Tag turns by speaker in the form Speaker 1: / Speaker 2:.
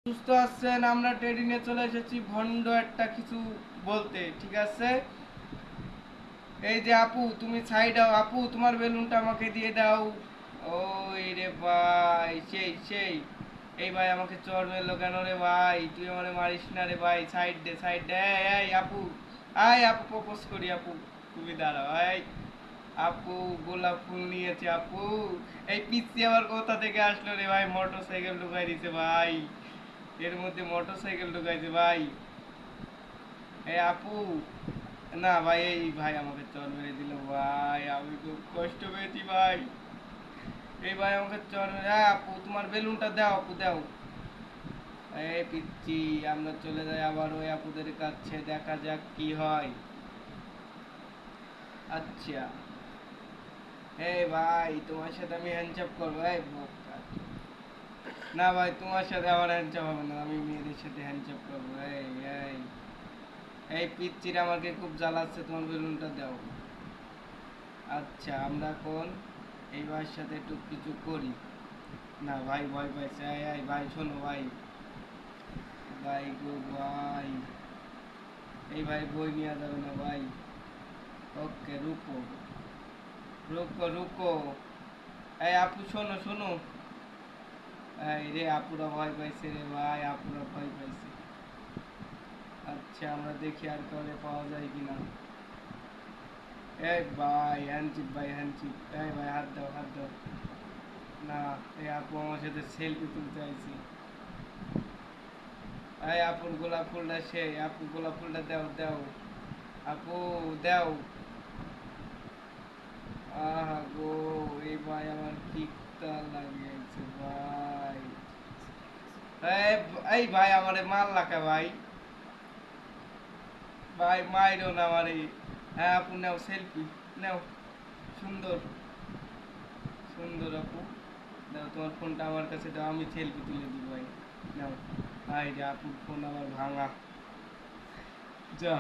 Speaker 1: সুস্থ আছেন? আমরা ট্রেডিংয়ে চলে এসেছি ভন্ড একটা কিছু বলতে, ঠিক আছে? এই যে আপু, তুমি ছাই দাও। আপু, তোমার বেলুনটা আমাকে দিয়ে দাও। ওই রে ভাই, সেই এই ভাই আমাকে চর মেরলো কেন রে ভাই? তুই আমারে মারিস না রে ভাই। সাইড দে, সাইড দে। এই আপু, আয় আপু, প্রপোজ করি আপু। তুমি দাঁড়াও। এই আপু, গোলাপ ফুল নিয়েছে আপু। এই পিচ্ছি আবার কোথা থেকে আসলো রে ভাই? মোটর সাইকেল ঢুকাই দিছে ভাই। এর মধ্যে মোটর সাইকেল ঢুকাইছে ভাই। এই আপু, না ভাই, এই ভাই আমাকে চর মেরে দিল ভাই। আমি খুব কষ্ট পেয়েছি ভাই। এই ভাই আমাকে চর মেরে, হ্যাঁ আপু, তোমার বেলুনটা দাও আপু, দাও। এই পিচ্ছি, আমরা চলে যাই আবার ওই আপুদের কাছে, দেখা যাক কি হয়। আচ্ছা, এই ভাই, তোমার সাথে আমি হ্যান্ডশেক করবো। এই বোকা। না ভাই, তোমার সাথে আমার হ্যান্ডশেক হবে না, আমি মেয়েদের সাথে হ্যান্ডশেক করবো। এই এই এই পিচ্চিটা আমাকে খুব জ্বালাচ্ছে, তোমার বেলুনটা দাও। আচ্ছা, আমরা এখন এই ভাইয়ের সাথে একটু কিছু করি। না ভাই, ভয় পাইছে। এই এই ভাই, শোনো ভাই। ভাই গো ভাই, এই ভাই বই নিয়ে যাবে না ভাই। ওকে, রুকো রুকো রুকো। এই আপু, শোনো শোনো। এই রে, আপুরা ভয় পাইছে রে ভাই, আপুরা ভয় পাইছে। আচ্ছা, আমরা দেখি আর কাউকে পাওয়া যায় কিনা। এই ভাই, হ্যান্ডচিপ ভাই, হ্যান্ডচিপ। এই ভাই, হাত দাও, হাত দাও। না, এই আপু আমার সাথে সেলফি তুলতে চাইছি। এই আপুর গোলাপ ফুলটা, সেই আপু গোলাপ ফুলটা দাও, দাও আপু, দাও। আহা গো, এই ভাই আমার পিত্তা লাগিয়েছে ভাই। এই এই ভাই, আমারে মাল লাখা ভাই। ভাই মাইরো না আমারে। হ্যাঁ আপু, নাও সেলফি, নাও। সুন্দর সুন্দর আপু, দাও তোমার ফোনটা আমার কাছে দাও, আমি সেলফি তুলে দিব ভাই। নাও। ভাই রে, আপুর ফোন আমার ভাঙা। যা।